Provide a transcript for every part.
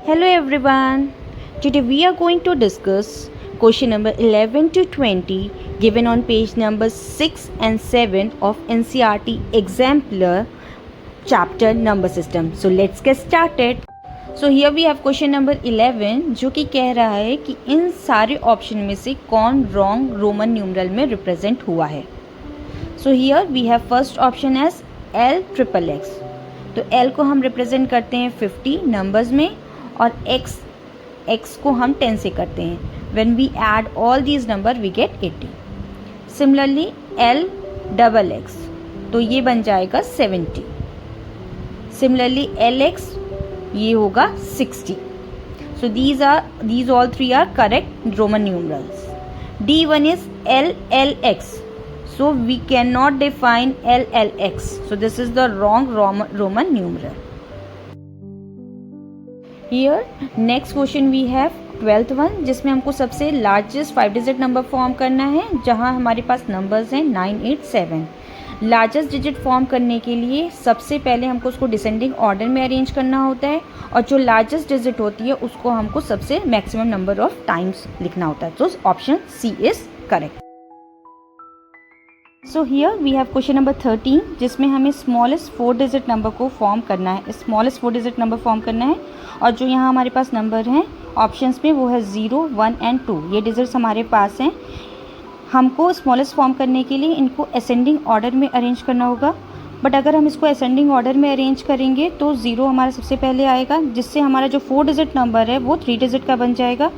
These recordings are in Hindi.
Hello everyone. Today we are going to discuss question number 11 to 20 given on page number 6 and 7 of NCERT exemplar chapter number system. So let's get started. So here we have question number 11 जो कि कह रहा है कि इन सारे ऑप्शन में से कौन रॉन्ग रोमन न्यूमरल में रिप्रेजेंट हुआ है. So here we have first option as L XXX. तो L को हम रिप्रेजेंट करते हैं 50 नंबर्स में और x को हम 10 से करते हैं. When we add all these number we get 80. Similarly LXX तो ये बन जाएगा 70. Similarly LX ये होगा 60. So these all three are correct Roman numerals. D1 is LLX. So we cannot define LLX. So this is the wrong Roman numeral. Here next question we have 12th one जिसमें हमको सबसे लार्जेस्ट 5 डिजिट नंबर फॉर्म करना है जहां हमारे पास नंबर्स हैं 987. लार्जेस्ट डिजिट फॉर्म करने के लिए सबसे पहले हमको उसको डिसेंडिंग ऑर्डर में अरेंज करना होता है और जो लार्जेस्ट डिजिट होती है उसको हमको सबसे मैक्सिमम नंबर ऑफ टाइम्स लिखना होता है. तो option C is correct. So here we have question number 13 जिसमें हमें स्मॉलेस्ट 4 डिजिट नंबर को फॉर्म करना है. स्मॉलेस्ट 4 डिजिट नंबर फॉर्म करना है और जो यहाँ हमारे पास नंबर हैं ऑप्शंस में वो है 0, 1 एंड 2. ये डिजिट्स हमारे पास हैं. हमको स्मॉलेस्ट फॉर्म करने के लिए इनको असेंडिंग ऑर्डर में अरेंज करना होगा. बट अगर हम इसको असेंडिंग ऑर्डर में अरेंज करेंगे तो 0 हमारा सबसे पहले आएगा जिससे हमारा जो 4 डिजिट नंबर है वो 3 डिजिट का बन जाएगा.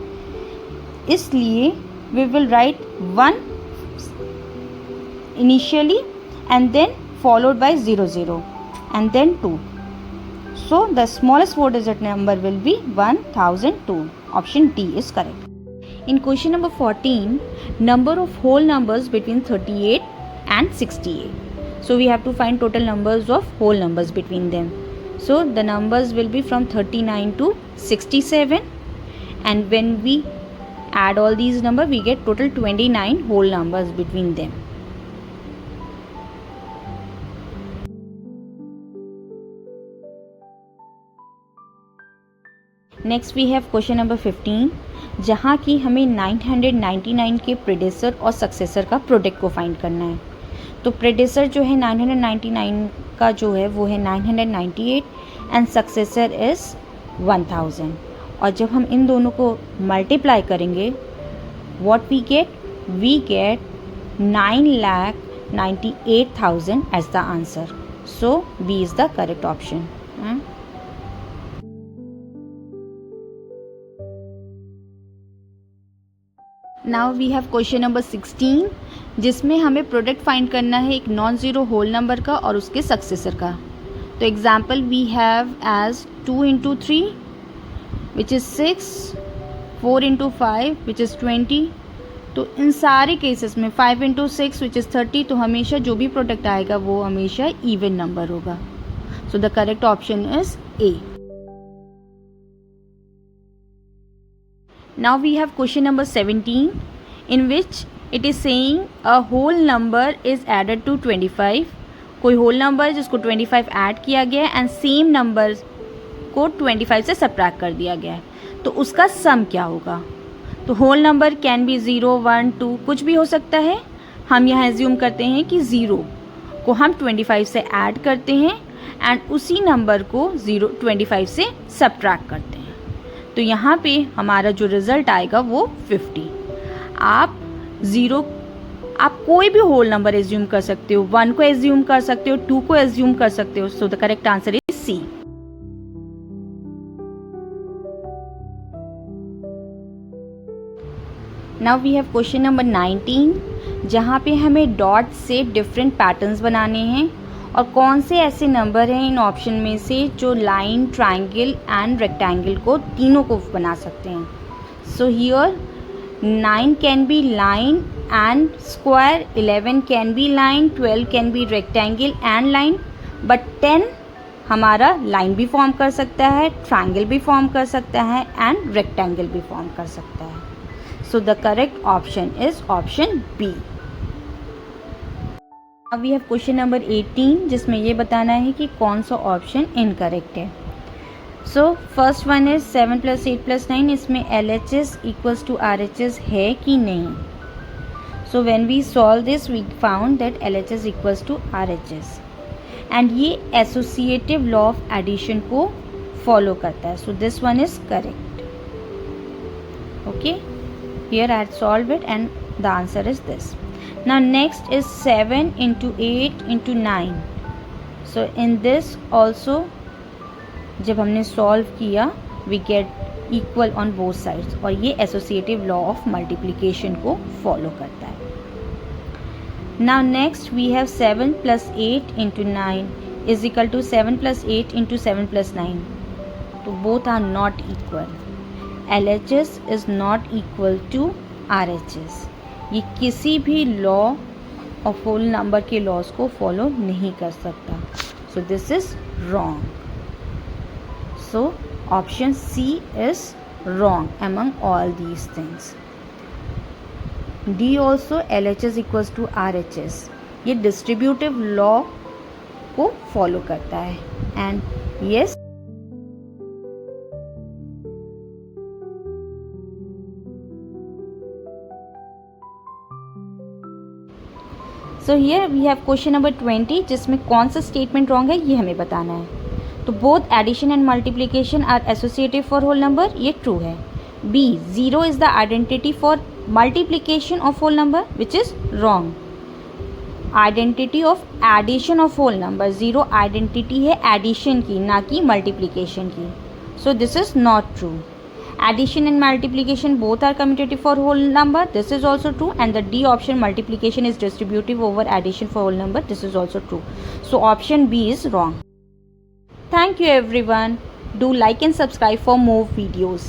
इसलिए we will write 1 initially and then followed by 00 and then 2. So the smallest 4 digit number will be 1002. Option D is correct. In question number 14, number of whole numbers between 38 and 68. So we have to find total numbers of whole numbers between them. So the numbers will be from 39 to 67 and when we add all these numbers we get total 29 whole numbers between them. Next we have question number 15 जहाँ की हमें 999 के प्रेडेसर और सक्सेसर का प्रोडक्ट को फाइंड करना है. तो प्रेडेसर जो है 999 का जो है वो है 998 एंड सक्सेसर इज़ 1000. और जब हम इन दोनों को मल्टीप्लाई करेंगे what we get 9,98,000 as the answer. So B is the correct option. Now we have question number 16 जिसमें हमें प्रोडक्ट फाइंड करना है एक नॉन ज़ीरो होल नंबर का और उसके सक्सेसर का. तो example we have as 2 into 3 which is 6, 4 into 5 which is 20. तो इन सारे केसेस में 5 into 6 विच इज़ 30. तो हमेशा जो भी प्रोडक्ट आएगा वो हमेशा इवन नंबर होगा. सो the correct option is a. Now we have question number 17 in which it is saying a whole number is added to 25. कोई whole number है जिसको 25 ऐड किया गया है एंड सेम नंबर को 25 से सब्ट्रैक्ट कर दिया गया है. तो उसका सम क्या होगा. तो होल नंबर कैन बी 0, 1, 2 कुछ भी हो सकता है. हम यहाँ एज्यूम करते हैं कि 0 को हम 25 से ऐड करते हैं एंड उसी नंबर को 25 से सब्ट्रैक्ट करते हैं. तो यहाँ पे हमारा जो रिज़ल्ट आएगा वो 50. आप कोई भी होल नंबर एज्यूम कर सकते हो. 1 को एज्यूम कर सकते हो, 2 को एज्यूम कर सकते हो. So the correct answer is C. Now we have question number 19 जहाँ पे हमें डॉट से डिफरेंट पैटर्न्स बनाने हैं और कौन से ऐसे नंबर हैं इन ऑप्शन में से जो लाइन, ट्रायंगल एंड रेक्टेंगल को तीनों को बना सकते हैं. So here 9 can be line and square, 11 can be line, 12 can be rectangle and line. But 10 हमारा लाइन भी फॉर्म कर सकता है, ट्रायंगल भी फॉर्म कर सकता है एंड रेक्टेंगल भी फॉर्म कर सकता है. So the correct option is option B. अब वी हैव क्वेश्चन नंबर 18 जिसमें ये बताना है कि कौन सा ऑप्शन इनकरेक्ट है. सो फर्स्ट वन इज 7 + 8 + 9, इसमें LHS इक्वल्स टू RHS है कि नहीं. So when we solve this we found that LHS equals to RHS and ये एसोसिएटिव लॉ ऑफ एडिशन को फॉलो करता है. So this one is correct. Okay, here I had solve it and the answer is this. Now next is 7 × 8 × 9. So in this also जब हमने सॉल्व किया we get equal on both sides, और ये एसोसिएटिव लॉ ऑफ मल्टीप्लिकेशन को फॉलो करता है. Now next we have 7 + 8 × 9 is equal to 7 + 8 × 7 + 9. तो both are not equal. LHS is not equal to RHS. ये किसी भी लॉ ऑफ होल नंबर के लॉज को फॉलो नहीं कर सकता. So this is wrong. So option C is wrong among all these things. D also LHS equals to RHS. ये distributive law को follow करता है. And yes, so here we have question number 20 जिसमें कौन सा statement wrong है ये हमें बताना है. तो both addition and multiplication are associative for whole number, ये ट्रू है. B, 0 is the identity for multiplication of whole number, which is wrong. Identity of addition of whole number, 0 identity है एडिशन की, ना कि मल्टीप्लिकेशन की. So this is not true. Addition and multiplication both are commutative for whole number, this is also true. And the D option, multiplication is distributive over addition for whole number, this is also true. So option B is wrong. Thank you everyone. Do like and subscribe for more videos.